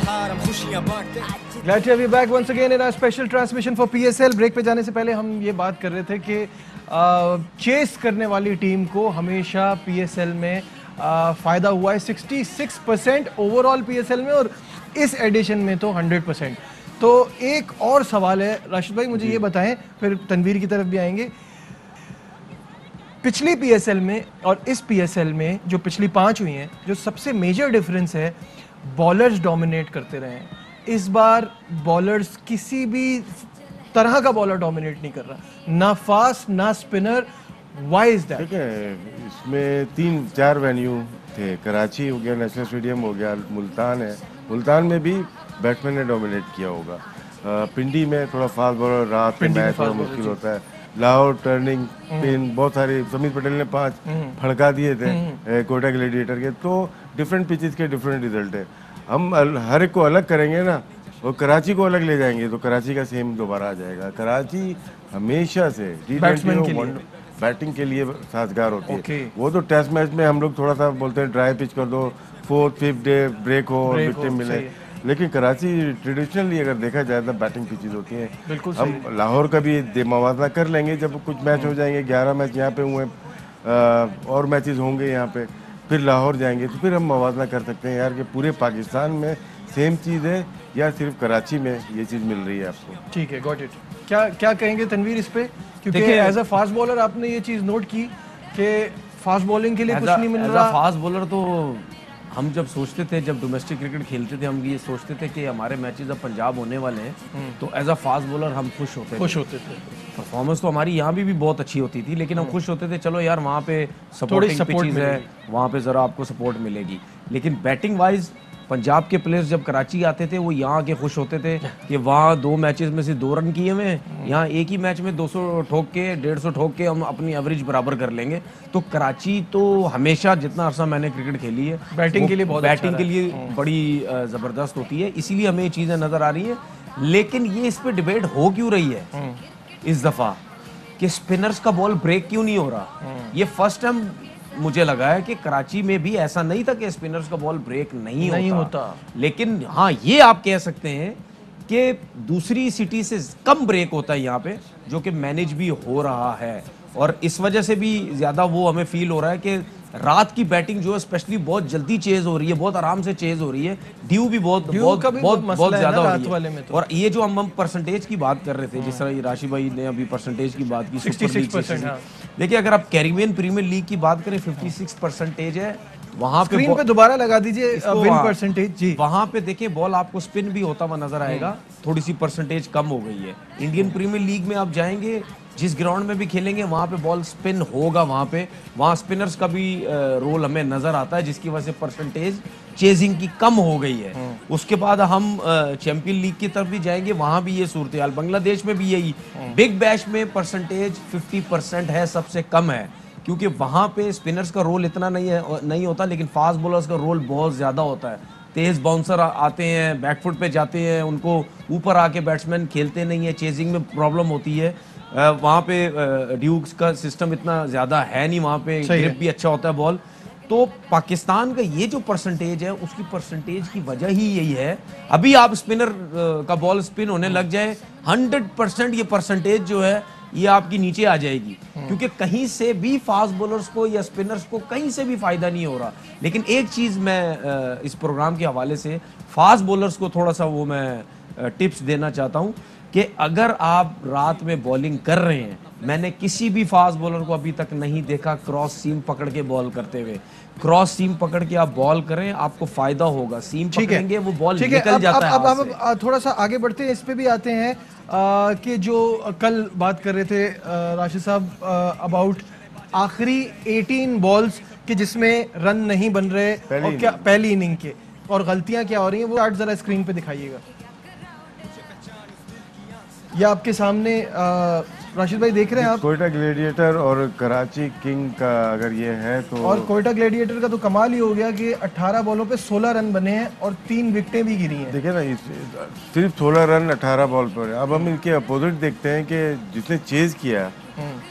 हार हम खुशियां बांटते। Glad to have you back once again in our special transmission for PSL. Break पे जाने से पहले हम ये बात कर रहे थे कि चेस करने वाली टीम को हमेशा PSL में फ़ायदा हुआ है 66% ओवरऑल PSL में, और इस एडिशन में तो 100%। तो एक और सवाल है राशिद भाई, मुझे ये बताएं, फिर तनवीर की तरफ भी आएंगे। पिछली PSL में और इस PSL में जो पिछली 5 हुई हैं, जो सबसे मेजर डिफरेंस है, बॉलर्स डोमिनेट करते रहे हैं। इस बार बॉलर्स किसी भी तरह का बॉलर डोमिनेट नहीं कर रहा, ना फास्ट ना स्पिनर। Why is that? ठीक है, इसमें 3-4 वेन्यू थे। कराची हो गया, नेशनल स्टेडियम हो गया, मुल्तान है। मुल्तान में भी बैट्समैन ने डोमिनेट किया होगा। पिंडी में थोड़ा फास्ट बॉलर, रात में मैच थोड़ा मुश्किल होता है। लाहौर टर्निंग पिन बहुत सारे, समीर पटेल ने 5 फड़का दिए थे कोयटा ग्लैडिएटर के। तो डिफरेंट पिचेस के डिफरेंट रिजल्ट है। हम हर एक को अलग करेंगे ना, और कराची को अलग ले जाएंगे तो कराची का सेम दोबारा आ जाएगा। कराची हमेशा से बैटिंग के लिए साजगार होती है। वो तो टेस्ट मैच में हम लोग थोड़ा सा बोलते हैं ड्राई पिच कर दो, 4th 5th डे ब्रेक हो और विकेट मिले, लेकिन कराची ट्रेडिशनली अगर देखा जाए तो बैटिंग पिचेस होती हैं। बिल्कुल हम लाहौर का भी मवाजना कर लेंगे जब कुछ मैच हो जाएंगे। 11 मैच यहाँ पे हुए, और मैचेस होंगे यहाँ पे, फिर लाहौर जाएंगे तो फिर हम मवाजना कर सकते हैं यार कि पूरे पाकिस्तान में सेम चीज़ है या सिर्फ कराची में ये चीज़ मिल रही है आपको। ठीक है, गॉट इट। क्या कहेंगे तनवीर इस पे? क्योंकि एज अ फास्ट बॉलर आपने ये चीज़ नोट की कि फास्ट बॉलिंग के लिए कुछ नहीं मिल रहा। फास्ट बॉलर तो हम जब सोचते थे, जब डोमेस्टिक क्रिकेट खेलते थे, हम ये सोचते थे कि हमारे मैचेस अब पंजाब होने वाले हैं, तो एज अ फास्ट बॉलर हम खुश होते थे। परफॉर्मेंस तो हमारी यहाँ भी बहुत अच्छी होती थी, लेकिन हम खुश होते थे, चलो यार वहाँ पे सपोर्टिंग पिचेस है, वहाँ पे ज़रा आपको सपोर्ट मिलेगी। लेकिन बैटिंग वाइज पंजाब के प्लेयर्स जब कराची आते थे, वो यहाँ आके खुश होते थे कि वहाँ 2 मैचेस में से 2 रन किए हुए, यहाँ एक ही मैच में 200 ठोक के 150 ठोक के हम अपनी एवरेज बराबर कर लेंगे। तो कराची तो हमेशा, जितना अर्सा मैंने क्रिकेट खेली है, बैटिंग के लिए बड़ी ज़बरदस्त होती है, इसीलिए हमें ये चीज़ें नज़र आ रही हैं। लेकिन ये इस पर डिबेट हो क्यों रही है इस दफ़ा कि स्पिनर्स का बॉल ब्रेक क्यों नहीं हो रहा? ये फर्स्ट टाइम मुझे लगा है कि कराची में भी ऐसा नहीं था कि स्पिनर्स का बॉल ब्रेक नहीं होता। लेकिन हाँ, ये आप कह सकते हैं कि दूसरी सिटी से कम ब्रेक होता है यहाँ पे, जो कि मैनेज भी हो रहा है, और इस वजह से भी ज़्यादा वो हमें फील हो रहा है कि रात की बैटिंग जो है स्पेशली बहुत जल्दी चेज हो रही है, बहुत आराम से चेज हो रही है। ड्यू भी बहुत ज्यादा हो रही है। और ये जो हम परसेंटेज की बात कर रहे थे, जिस तरह राशि भाई ने अभी परसेंटेज की बात की, 66%। देखिए, अगर आप कैरिबियन प्रीमियर लीग की बात करें, 56% है। वहां पे दोबारा लगा दीजिए विन परसेंटेज जी। वहां पे देखिए बॉल आपको स्पिन भी होता हुआ नजर आएगा, थोड़ी सी परसेंटेज कम हो गई है। इंडियन प्रीमियर लीग में आप जाएंगे, जिस ग्राउंड में भी खेलेंगे वहाँ पे बॉल स्पिन होगा, वहाँ स्पिनर्स का भी रोल हमें नज़र आता है, जिसकी वजह से परसेंटेज चेजिंग की कम हो गई है। उसके बाद हम चैंपियन लीग की तरफ भी जाएंगे, वहाँ भी ये सूरत हाल। बांग्लादेश में भी यही, बिग बैश में परसेंटेज 50% है, सबसे कम है, क्योंकि वहाँ पे स्पिनर्स का रोल इतना नहीं होता, लेकिन फास्ट बॉलर्स का रोल बहुत ज़्यादा होता है। तेज़ बाउंसर आते हैं, बैकफुट पे जाते हैं, उनको ऊपर आके बैट्समैन खेलते नहीं है, चेजिंग में प्रॉब्लम होती है। वहाँ पे ड्यूक्स का सिस्टम इतना ज़्यादा है नहीं, वहाँ पे ग्रिप भी अच्छा होता है बॉल। तो पाकिस्तान का ये जो परसेंटेज है, उसकी परसेंटेज की वजह ही यही है। अभी आप स्पिनर का बॉल स्पिन होने लग जाए, 100% ये परसेंटेज जो है ये आपकी नीचे आ जाएगी, क्योंकि कहीं से भी फास्ट बॉलर्स को या स्पिनर्स को कहीं से भी फायदा नहीं हो रहा। लेकिन एक चीज़ मैं इस प्रोग्राम के हवाले से फास्ट बॉलर्स को थोड़ा सा वो मैं टिप्स देना चाहता हूँ कि अगर आप रात में बॉलिंग कर रहे हैं, मैंने किसी भी फास्ट बॉलर को अभी तक नहीं देखा क्रॉस सीम पकड़ के बॉल करते हुए। क्रॉस सीम पकड़ के आप बॉल करें, आपको फायदा होगा। सीम पकड़ेंगे वो बॉल निकल जाता है। अब थोड़ा सा आगे बढ़ते हैं, इस पे भी आते हैं कि जो कल बात कर रहे थे राशिद साहब अबाउट आखिरी 18 बॉल्स के जिसमें रन नहीं बन रहे, और क्या पहली इनिंग के, और गलतियां क्या हो रही हैं, वो चार्ट जरा स्क्रीन पे दिखाइएगा। ये आपके सामने राशिद भाई देख रहे हैं आप। कोयटा ग्लैडिएटर और कराची किंग का अगर ये है तो, और कोयटा ग्लैडिएटर का तो कमाल ही हो गया कि 18 बॉलों पे 16 रन बने हैं और 3 विकेटें भी गिरी हैं। देखिए ना, सिर्फ 16 रन 18 बॉल पर। अब हम इनके अपोजिट देखते हैं कि जिसने चेज किया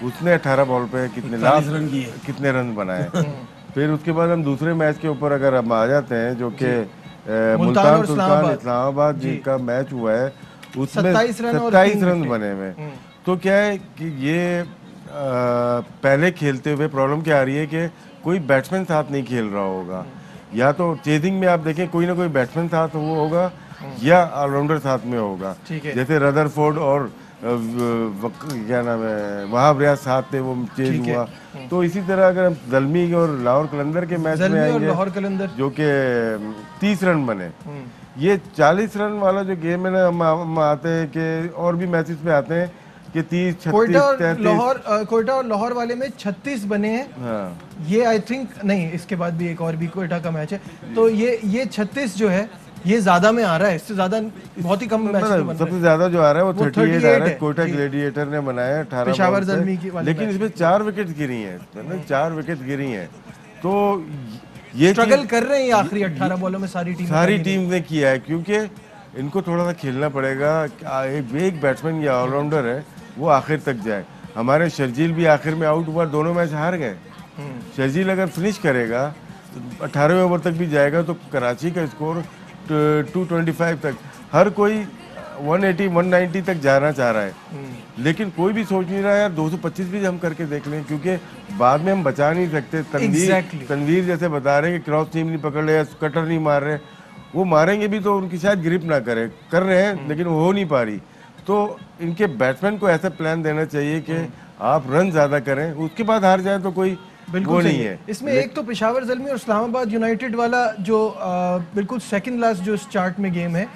उसने 18 बॉल पे कितने रन बनाए। फिर उसके बाद हम दूसरे मैच के ऊपर अगर हम आ जाते हैं, जो कि मुल्तान और सुल्तान इस्लामाबाद जिनका मैच हुआ है उसमें 27 रन बने हुए। तो क्या है कि ये पहले खेलते हुए प्रॉब्लम क्या आ रही है कि कोई बैट्समैन साथ नहीं खेल रहा होगा, या तो चेजिंग में आप देखें कोई ना कोई बैट्समैन साथ वो होगा या ऑलराउंडर साथ में होगा। जैसे रदरफोर्ड और क्या नाम है वहाब रियाज साथ थे, वो चेंज हुआ। तो इसी तरह अगर हम ज़ल्मी और लाहौर कलंदर के मैच में आएंगे जो कि 30 रन बने, ये 40 रन वाला जो गेम है ना, हम आते हैं कि और भी मैचेस में आते हैं कि 30, 36, कोयटा और लाहौर वाले में 36 बने हैं। हाँ। ये आई थिंक नहीं, इसके बाद भी एक और भी कोयटा का मैच है, तो ये 36 जो है ये ज्यादा में आ रहा है, इससे ज्यादा बहुत ही कम मैच में बन रहा है। सबसे ज्यादा जो आ रहा है वो 38 आ रहा है। कोयटा ग्लेडिएटर ने बनाया 18 पेशावर ज़ल्मी की, लेकिन इसमें 4 विकेट गिरी हैं, 4 विकेट गिरी हैं। तो ये स्ट्रगल कर रहे हैं आखिरी 18 बॉलों में सारी टीम ने किया है, क्योंकि इनको थोड़ा सा खेलना पड़ेगा। एक बैट्समैन या ऑलराउंडर है वो आखिर तक जाए। हमारे शर्जील भी आखिर में आउट हुआ, दोनों मैच हार गए। शर्जील अगर फिनिश करेगा तो 18वें ओवर तक भी जाएगा, तो कराची का स्कोर 225 तक, हर कोई 180 190 तक जाना चाह रहा है। लेकिन कोई भी सोच नहीं रहा यार 225 भी हम करके देख लें, क्योंकि बाद में हम बचा नहीं सकते। तनवीर जैसे बता रहे हैं कि क्रॉस टीम नहीं पकड़ रहे, कटर नहीं मार रहे, वो मारेंगे भी तो उनकी शायद ग्रिप ना कर रहे हैं, लेकिन वो हो नहीं पा रही। तो इनके बैट्समैन को ऐसा प्लान देना चाहिए कि आप रन ज्यादा करें, उसके बाद हार जाए तो कोई वो नहीं है। इसमें एक तो पेशावर ज़ल्मी और इस्लामाबाद यूनाइटेड वाला जो बिल्कुल सेकंड लास्ट जो स्टार्ट में गेम है,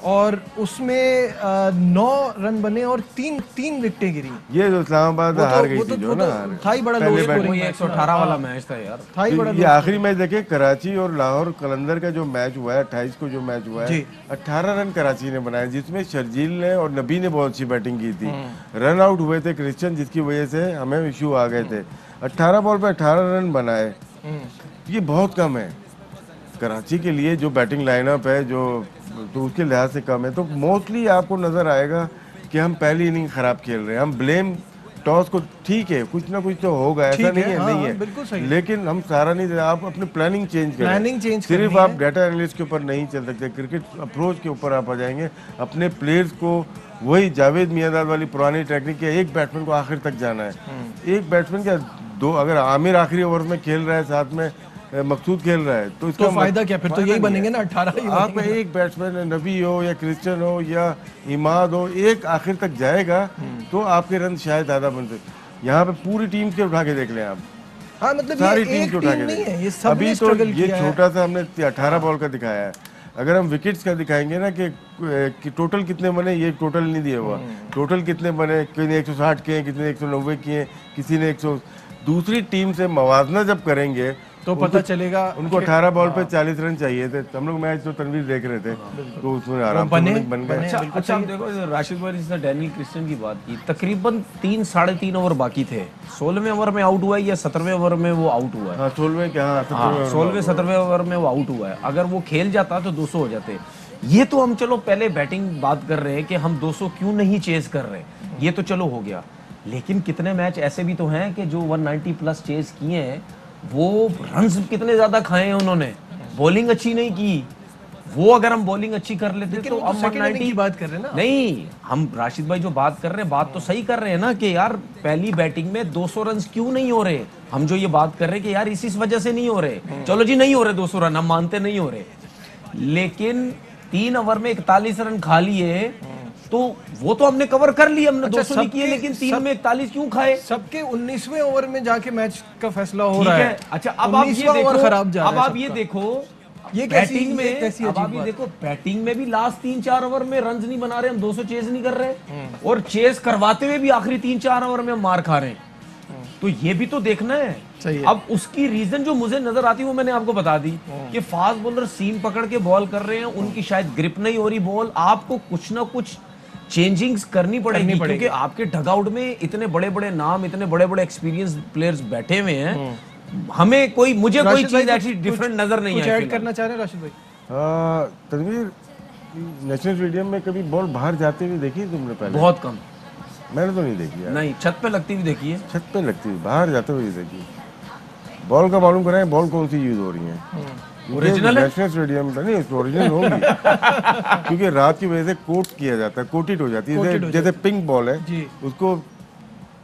और उसमें 9 रन बने और तीन विकेटें गिरी। ये जो इस्लामाबाद हार गई थी जो ना, था ही बड़ा लो स्कोरिंग 118 वाला मैच था यार, था ही बड़ा। ये आखिरी मैच देखे, कराची और लाहौर कलंदर का जो मैच हुआ है 28 को जो मैच हुआ है, 18 रन कराची ने बनाए, जिसमें शर्जील ने और नबी ने बहुत अच्छी बैटिंग की थी। रन आउट हुए थे क्रिश्चियन, जिसकी वजह से हमें इशू आ गए थे। 18 बॉल पे 18 रन बनाए, ये बहुत कम है कराची के लिए। जो बैटिंग लाइनअप है जो, तो उसके लिहाज से कम है। तो मोस्टली आपको नजर आएगा कि हम पहली इनिंग खराब खेल रहे हैं। हम ब्लेम टॉस को, ठीक है कुछ ना कुछ तो होगा, ऐसा नहीं है, नहीं है, बिल्कुल सही, लेकिन हम सारा नहीं, आप अपनी प्लानिंग चेंज करें। सिर्फ आप डाटा एनालिस्ट के ऊपर नहीं चल सकते, क्रिकेट अप्रोच के ऊपर आप आ जाएंगे। अपने प्लेयर्स को वही जावेद मियांदाद वाली पुरानी टेक्निक है, एक बैट्समैन को आखिर तक जाना है। एक बैट्समैन क्या दो, अगर आमिर आखिरी ओवर में खेल रहा है, साथ में मकसूद खेल रहा है, तो इसका फायदा क्या? फिर तो यही बनेंगे ना 18 ही। आप एक बैट्समैन नबी हो या क्रिश्चियन हो या इमाद हो, एक आखिर तक जाएगा तो आपके रन शायद ज्यादा बन सकते। यहाँ पे पूरी टीम के उठा के देख लें आप, हाँ, मतलब सारी टीम के उठा के देख लें। अभी तो ये छोटा सा हमने 18 बॉल का दिखाया है। अगर हम विकेट्स का दिखाएंगे ना कि टोटल कितने बने, ये टोटल नहीं दिया हुआ, टोटल कितने बने, किसी ने 160 किए, किसी ने 190 किए, किसी ने 100। दूसरी टीम से मवाजना जब करेंगे तो पता चलेगा। उनको 18 बॉल पे 40 रन चाहिए थे। हम लोग मैच तो तनवीर देख रहे थे, तो उसमें आराम से बन गए। अच्छा आप देखो, राशिद भाई ने डैनियल क्रिश्चियन की बात की, तकरीबन 3 साढ़े 3 ओवर बाकी थे, 16वें ओवर में आउट हुआ है या 17वें ओवर में वो आउट हुआ है? 16वें क्या, 16वें 17वें ओवर में वो आउट हुआ है। अगर वो खेल जाता तो 200 हो जाते। ये तो हम चलो पहले बैटिंग बात कर रहे हैं कि हम 200 क्यों नहीं चेज कर रहे, ये तो चलो हो गया। लेकिन कितने मैच ऐसे भी तो हैं कि जो 190 प्लस चेज किए हैं, वो रन्स कितने ज्यादा खाए हैं उन्होंने, बॉलिंग अच्छी नहीं की। वो अगर हम बॉलिंग अच्छी कर लेते तो हम 190 की बात कर रहे हैं ना। नहीं, हम राशिद भाई जो बात कर रहे हैं, बात तो सही कर रहे हैं ना कि यार पहली बैटिंग में 200 रन क्यों नहीं हो रहे। हम जो ये बात कर रहे हैं कि यार इसी वजह से नहीं हो रहे, चलो जी नहीं हो रहे 200 रन, हम मानते नहीं हो रहे, लेकिन 3 ओवर में 41 रन खा लिए, तो वो तो हमने कवर कर लिया, हमने 200 नहीं किए, लेकिन 3 में 41 क्यों खाए? सबके 19वें ओवर में जाके मैच का फैसला हो रहा है। अच्छा अब आप ये देखो, अब आप ये देखो, ये बैटिंग में, अब आप ये देखो बैटिंग में भी लास्ट 3-4 ओवर में रन नहीं बना रहे, हम 200 चेज नहीं कर रहे, और चेज करवाते हुए भी आखिरी 3-4 ओवर में हम मार खा रहे हैं। तो ये भी तो देखना है। अब उसकी रीजन जो मुझे नजर आती है वो मैंने आपको बता दी कि फास्ट बॉलर सीम पकड़ के बॉल कर रहे हैं, उनकी शायद ग्रिप नहीं हो रही बॉल, आपको कुछ ना कुछ चेंजिंग्स करनी पड़ेगी, क्योंकि आपके डगआउट में इतने बड़े बड़े नाम, इतने बड़े बड़े एक्सपीरियंस प्लेयर्स बैठे हुए हैं। हमें कोई, मुझे कोई चीज ऐसी डिफरेंट नजर नहीं है। ऐड करना चाह रहे हैं राशिद भाई? तनवीर, नेशनल स्टेडियम में कभी बॉल बाहर जाते हुए देखी तुमने? पहले बहुत कम, मैंने तो नहीं देखी यार। नहीं, छत पे लगती हुई देखी है। छत पे लगती हुई, बाहर जाते हुए देखी। बॉल का मालूम कराएं, बॉल कौन सी यूज हो रही है। ओरिजिनल है? नेशनल स्टेडियम था नहीं, ओरिजिनल होंगी क्योंकि रात की वजह से कोट किया जाता है, कोटेड हो जाती है, जैसे पिंक बॉल है उसको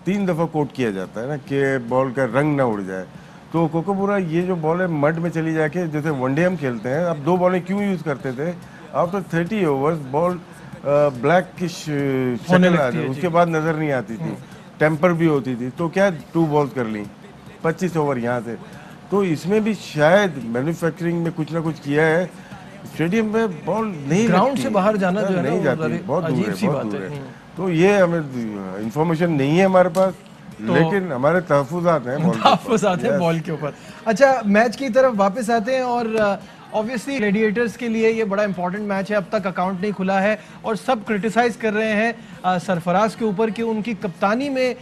3 दफा कोट किया जाता है ना कि बॉल का रंग ना उड़ जाए। तो कोकोपुरा ये जो बॉल है मड में चली जाके, जैसे वनडे हम खेलते हैं, अब 2 बॉलें क्यों यूज करते थे, आफ्टर 30 ओवर्स बॉल ब्लैकिश शक्ल आ जाए, उसके बाद नजर नहीं आती थी, टेम्पर भी होती थी, तो क्या 2 बॉल्स कर ली, 25 ओवर यहाँ से। तो इसमें भी शायद मैन्युफैक्चरिंग में कुछ ना कुछ किया है, स्टेडियम में बॉल नहीं ग्राउंड से बाहर जाना जो है नहीं ना, जाती, बहुत दूर अजीब है, सी बहुत बात दूर है। है। तो ये हमें इंफॉर्मेशन नहीं है हमारे पास, लेकिन हमारे तहफुजात हैं बॉल के ऊपर। तहफ्फुज़ात हैं बॉल के ऊपर। अच्छा, मैच की तरफ वापस आते हैं और ऑब्वियसली ग्लैडिएटर्स के लिए ये बड़ा इंपॉर्टेंट मैच है। अब तक अकाउंट नहीं खुला है और सब क्रिटिसाइज कर रहे हैं सरफराज के ऊपर कि उनकी कप्तानी में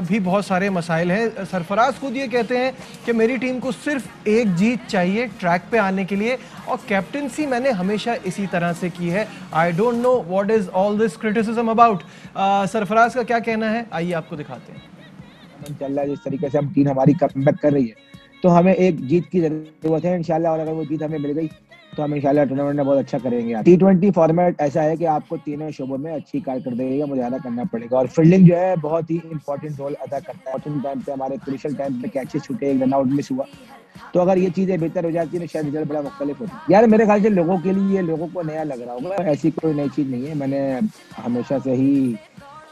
भी बहुत सारे मसाइल हैं। सरफराज खुद ये कहते हैं कि मेरी टीम को सिर्फ एक जीत चाहिए ट्रैक पे आने के लिए और कैप्टनसी मैंने हमेशा इसी तरह से की है। I don't know what is all this criticism about. Sarfaraz का क्या कहना है, आइए आपको दिखाते हैं। चल रहा है जिस तरीके से हम टीम हमारी कमबैक कर रही है, तो हमें एक जीत की जरूरत है इंशाल्लाह, और अगर वो जीत हमें मिल गई तो हम इंशाल्लाह टूर्नामेंट में बहुत अच्छा करेंगे। T20 फॉर्मेट ऐसा है कि आपको तीनों शोबों में अच्छी कारकर्दगी का मुजाहरा करना पड़ेगा और फील्डिंग जो है बहुत ही इंपॉर्टेंट रोल अदा करता है। इंपॉर्टेंट टाइम पे हमारे क्रूशियल टाइम पे कैचेस छूटे, एक रन आउट मिस हुआ, तो अगर ये चीजें बेहतर हो जाती है तो शायद रिजल्ट बड़ा मुख्तलिफ होता है। यार मेरे ख्याल से लोगों के लिए, लोगों को नया लग रहा होगा, ऐसी कोई नई चीज नहीं है। मैंने हमेशा से ही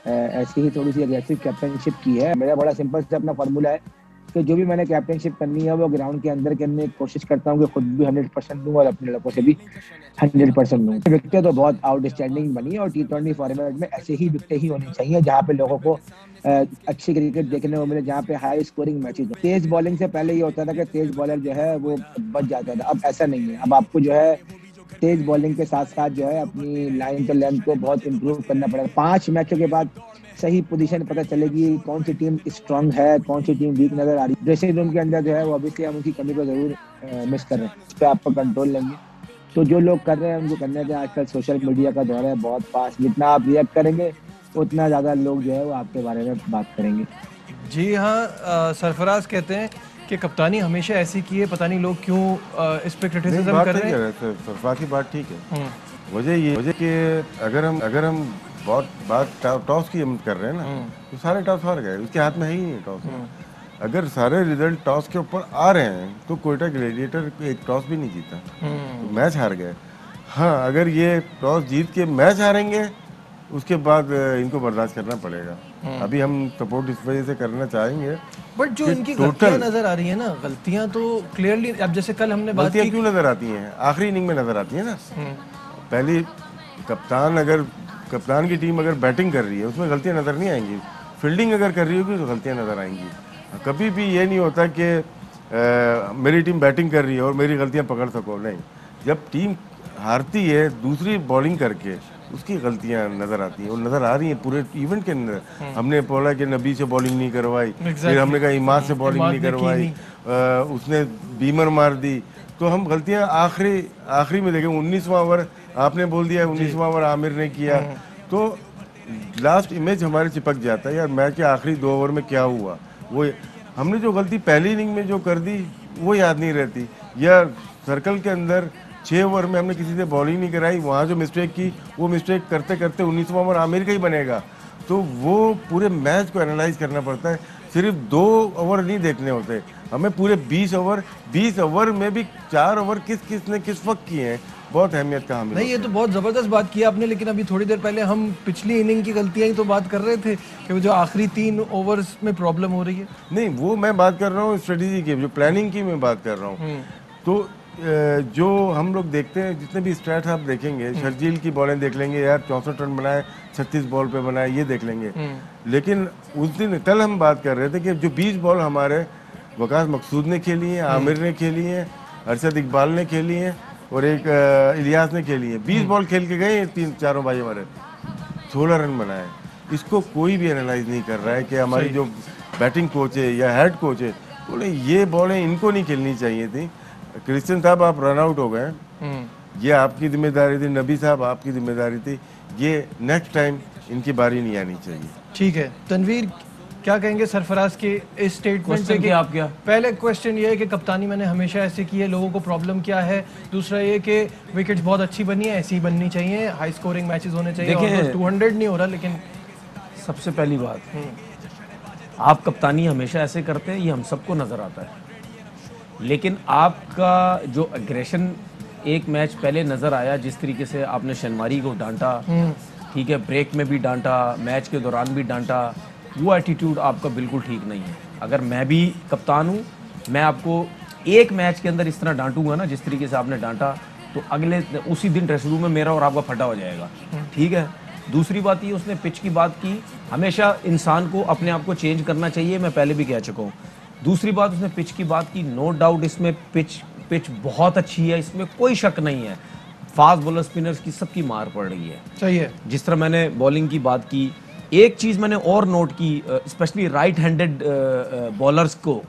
ऐसी ही थोड़ी सी एग्रेसिव कैप्टनशिप की है। मेरा बड़ा सिंपल से अपना फार्मूला है कि जो भी मैंने कैप्टनशिप करनी है वो ग्राउंड के अंदर करने की कोशिश करता हूँ कि खुद भी 100% दूं और अपने लड़कों से भी 100% दूं। विकेटें तो बहुत आउटस्टैंडिंग बनी और T20 फॉर्मेट में ऐसे ही विकेटें ही होनी चाहिए जहाँ पे लोगों को अच्छी क्रिकेट देखने को मिले, जहाँ पे हाई स्कोरिंग मैचेज हो। तेज बॉलिंग से पहले ये होता था कि तेज बॉलर जो है वो बच जाता था, अब ऐसा नहीं है। अब आपको जो है तेज बॉलिंग के साथ साथ जो है अपनी लाइन तो लेंथ को बहुत इम्प्रूव करना पड़ेगा। 5 मैचों के बाद सही पोजीशन पता चलेगी कौन सी टीम स्ट्रांग है, कौन सी टीम वीक नजर आ रही है। ड्रेसिंग रूम के अंदर जो है वो ऑब्वियसली हम उनकी कमी को जरूर मिस कर रहे हैं, इस पर आपको कंट्रोल लेंगे। तो जो लोग कर रहे हैं उनको करने दें। आजकल सोशल मीडिया का दौर है बहुत फास्ट, जितना आप रिएक्ट करेंगे उतना ज़्यादा लोग जो है वो आपके बारे में बात करेंगे। जी हाँ, सरफराज कहते हैं कि कप्तानी हमेशा ऐसी की है, पता नहीं लोग क्यों इस पे क्रिटिसिज्म कर रहे हैं। सरफराज की बात ठीक है, वजह कि अगर हम बहुत बात टॉस की हम कर रहे हैं ना, तो सारे टॉस हार गए, उसके हाथ में है ही नहीं टॉस। अगर सारे रिजल्ट टॉस के ऊपर आ रहे हैं तो कोयटा ग्लैडिएटर एक टॉस भी नहीं जीता, तो मैच हार गए। हाँ, अगर ये टॉस जीत के मैच हारेंगे उसके बाद इनको बर्दाश्त करना पड़ेगा। अभी हम सपोर्ट इस वजह से करना चाहेंगे। बट जो इनकी गलतियां नजर आ रही है ना, गलतियां तो क्लियरली, अब जैसे कल हमने बात की, क्यों नजर आती हैं, आखिरी इनिंग में नजर आती है ना। पहली कप्तान की टीम अगर बैटिंग कर रही है उसमें गलतियां नजर नहीं आएंगी, फील्डिंग अगर कर रही होगी तो गलतियां नजर आएंगी। कभी भी ये नहीं होता कि मेरी टीम बैटिंग कर रही है और मेरी गलतियां पकड़ सको, नहीं। जब टीम हारती है दूसरी बॉलिंग करके उसकी गलतियां नजर आती हैं, और नजर आ रही हैं पूरे इवेंट के अंदर। हमने बोला कि नबी से बॉलिंग नहीं करवाई, फिर हमने कहा इमाद से बॉलिंग नहीं करवाई, उसने बीमर मार दी, तो हम गलतियां आखिरी में देखें। 19वां ओवर आपने बोल दिया, 19वां ओवर आमिर ने किया, तो लास्ट इमेज हमारे चिपक जाता है यार मैच के आखिरी 2 ओवर में क्या हुआ। वो हमने जो गलती पहली इनिंग में जो कर दी वो याद नहीं रहती, या सर्कल के अंदर 6 ओवर में हमने किसी से बॉलिंग नहीं कराई, वहाँ जो मिस्टेक की वो मिस्टेक करते करते 19वां ओवर आमिर का ही बनेगा। तो वो पूरे मैच को एनालाइज करना पड़ता है, सिर्फ 2 ओवर नहीं देखने होते हमें, पूरे 20 ओवर में भी 4 ओवर किसने किस वक्त किए हैं, बहुत अहमियत का हामिल। नहीं, ये तो बहुत ज़बरदस्त बात की आपने, लेकिन अभी थोड़ी देर पहले हम पिछली इनिंग की गलतियां ही तो बात कर रहे थे कि वो जो आखिरी 3 ओवर्स में प्रॉब्लम हो रही है। नहीं, वो मैं बात कर रहा हूँ स्ट्रेटेजी की, जो प्लानिंग की मैं बात कर रहा हूँ। तो जो हम लोग देखते हैं, जितने भी स्टैट आप देखेंगे, शर्जील की बॉलें देख लेंगे, यार 64 रन बनाए, 36 बॉल पे बनाए, ये देख लेंगे। लेकिन उस दिन कल हम बात कर रहे थे कि जो 20 बॉल हमारे वकास मकसूद ने खेली हैं, आमिर ने खेली हैं, अरशद इकबाल ने खेली हैं और एक इलियास ने खेली है, 20 बॉल खेल के गए 3-4 भाई हमारे, 16 रन बनाए। इसको कोई भी एनालाइज नहीं कर रहा है कि हमारी जो बैटिंग कोच है या हेड कोच है बोले ये बॉलें इनको नहीं खेलनी चाहिए थी। क्रिश्चियन साहब आप रन आउट हो गए, ये आपकी जिम्मेदारी थी, नबी साहब आपकी जिम्मेदारी थी, ये नेक्स्ट टाइम इनकी बारी नहीं आनी चाहिए। ठीक है तनवीर, क्या कहेंगे सरफराज के इस स्टेटमेंट से? कि आप क्या पहले क्वेश्चन ये है कि कप्तानी मैंने हमेशा ऐसे की है, लोगों को प्रॉब्लम क्या है? दूसरा ये कि विकेट्स बहुत अच्छी बनी है, ऐसी बननी चाहिए, हाई स्कोरिंग मैचेस होने चाहिए। और 200 नहीं हो रहा, लेकिन सबसे पहली बात, आप कप्तानी हमेशा ऐसे करते हैं, ये हम सबको नजर आता है, लेकिन आपका जो एग्रेशन एक मैच पहले नजर आया, जिस तरीके से आपने शनवारी को डांटा, ठीक है, ब्रेक में भी डांटा, मैच के दौरान भी डांटा, वो एटीट्यूड आपका बिल्कुल ठीक नहीं है। अगर मैं भी कप्तान हूँ, मैं आपको एक मैच के अंदर इस तरह डांटूंगा ना जिस तरीके से आपने डांटा, तो अगले उसी दिन ड्रेसिंग रूम में मेरा और आपका फटा हो जाएगा, ठीक है। दूसरी बात ये, उसने पिच की बात की, हमेशा इंसान को अपने आप को चेंज करना चाहिए, मैं पहले भी कह चुका हूँ। दूसरी बात, उसने पिच की बात की, नो डाउट इसमें पिच बहुत अच्छी है, इसमें कोई शक नहीं है। फास्ट बॉलर स्पिनर्स की सबकी मार पड़ रही है, सही है। जिस तरह मैंने बॉलिंग की बात की, एक चीज़ मैंने और नोट की, स्पेशली राइट हैंडेड बॉलर्स को,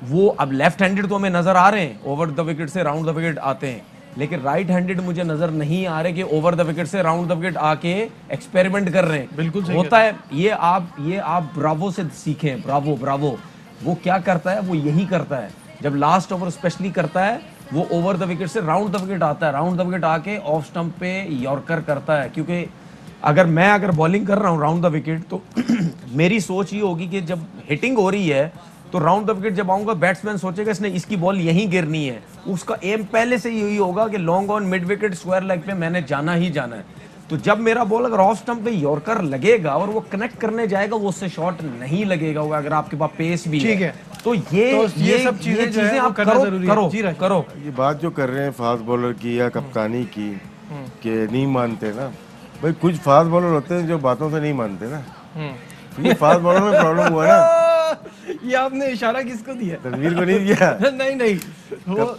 वो अब लेफ्ट हैंडेड तो हमें नज़र आ रहे हैं, ओवर द विकेट से राउंड द विकेट आते हैं, लेकिन राइट हैंडेड मुझे नज़र नहीं आ रहे कि ओवर द विकेट से राउंड द विकेट आके एक्सपेरिमेंट कर रहे हैं। बिल्कुल सही होता है, ये आप ब्रावो से सीखें, ब्रावो वो क्या करता है, वो यही करता है, जब लास्ट ओवर स्पेशली करता है, वो ओवर द विकेट से राउंड द विकेट आता है, राउंड द विकेट आके ऑफ स्टंप पे यॉर्कर करता है। क्योंकि अगर बॉलिंग कर रहा हूँ राउंड द विकेट, तो मेरी सोच ये होगी कि जब हिटिंग हो रही है तो राउंड द विकेट जब आऊंगा, बैट्समैन सोचेगा इसने इसकी बॉल यहीं गिरनी है, उसका एम पहले से यही होगा कि long on mid wicket square leg पे मैंने जाना ही जाना है। तो जब मेरा बॉल अगर ऑफ स्टंप पे यॉर्कर लगेगा और वो कनेक्ट करने जाएगा, वो उससे शॉट नहीं लगेगा होगा, अगर आपके पास पेस भी ठीक है। तो ये सब चीजें आप करो। ये बात जो कर रहे हैं फास्ट बॉलर की या कप्तानी की, कि नहीं मानते ना भाई, कुछ फास्ट बॉलर होते हैं जो बातों से नहीं मानते ना, ये फास्ट बॉलर में प्रॉब्लम हुआ ना। ये आपने इशारा किसको दिया? तनवीर को नहीं दिया। नहीं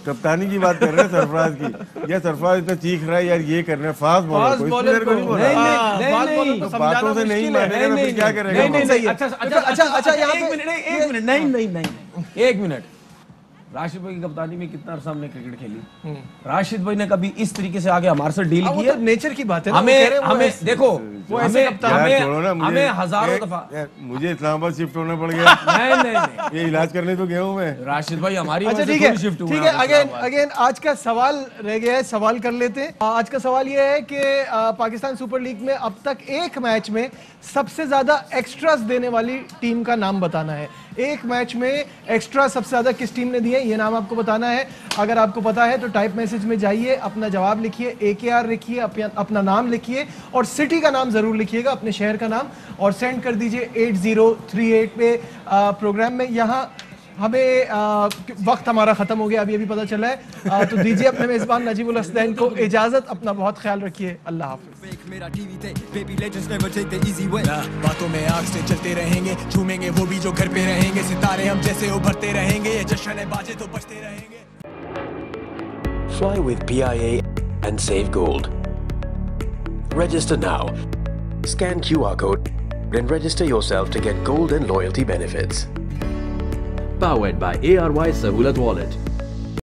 कप्तानी की बात कर रहे हैं सरफराज की, या सरफराज इतना चीख रहा है यार ये कर रहे हैं, फास्ट बॉलर को नहीं बोल रहा, नहीं, बातों से नहीं मानेगा, फिर क्या करेगा? अच्छा यहाँ एक मिनट, राशिद भाई की कप्तानी में कितना अरसा हमने क्रिकेट खेली, राशिद भाई ने कभी इस तरीके से आगे हमारे साथ डील की है? नेचर की बात है, हमें देखो, हमें हजारों दफा मुझे इस्लामाबाद शिफ्ट होना पड़ गया। नहीं ये इलाज करने तो गया हूँ मैं। राशिद भाई हमारी अच्छा ठीक है, अगेन आज का सवाल रह गया है, सवाल कर लेते हैं। आज का सवाल ये है कि पाकिस्तान सुपर लीग में अब तक एक मैच में सबसे ज्यादा एक्स्ट्रास देने वाली टीम का नाम बताना है। एक मैच में एक्स्ट्रा सबसे ज्यादा किस टीम ने दिए, ये नाम आपको बताना है। अगर आपको पता है तो टाइप मैसेज में जाइए, अपना जवाब लिखिए, AKR लिखिए, अपना नाम लिखिए और सिटी का नाम जरूर लिखिएगा, अपने शहर का नाम, और सेंड कर दीजिए 8038 पे। प्रोग्राम में यहाँ हमें वक्त हमारा खत्म हो गया, अभी पता चला है, तो दीजिए अपने मेजबान नजीबुल हसनैन को इजाजत। अपना बहुत ख्याल रखिए, अल्लाह हाफिज़। बातों में आग से चलते रहेंगे, झूमेंगे वो भी जो घर पे रहेंगे, सितारे हम जैसे उभरते रहेंगे, ये जश्न है बाजे तो बजते रहेंगे। Fly with PIA and save gold. Register now. Scan QR code and register yourself to get gold and loyalty benefits. Powered by ARY Sahulat Wallet.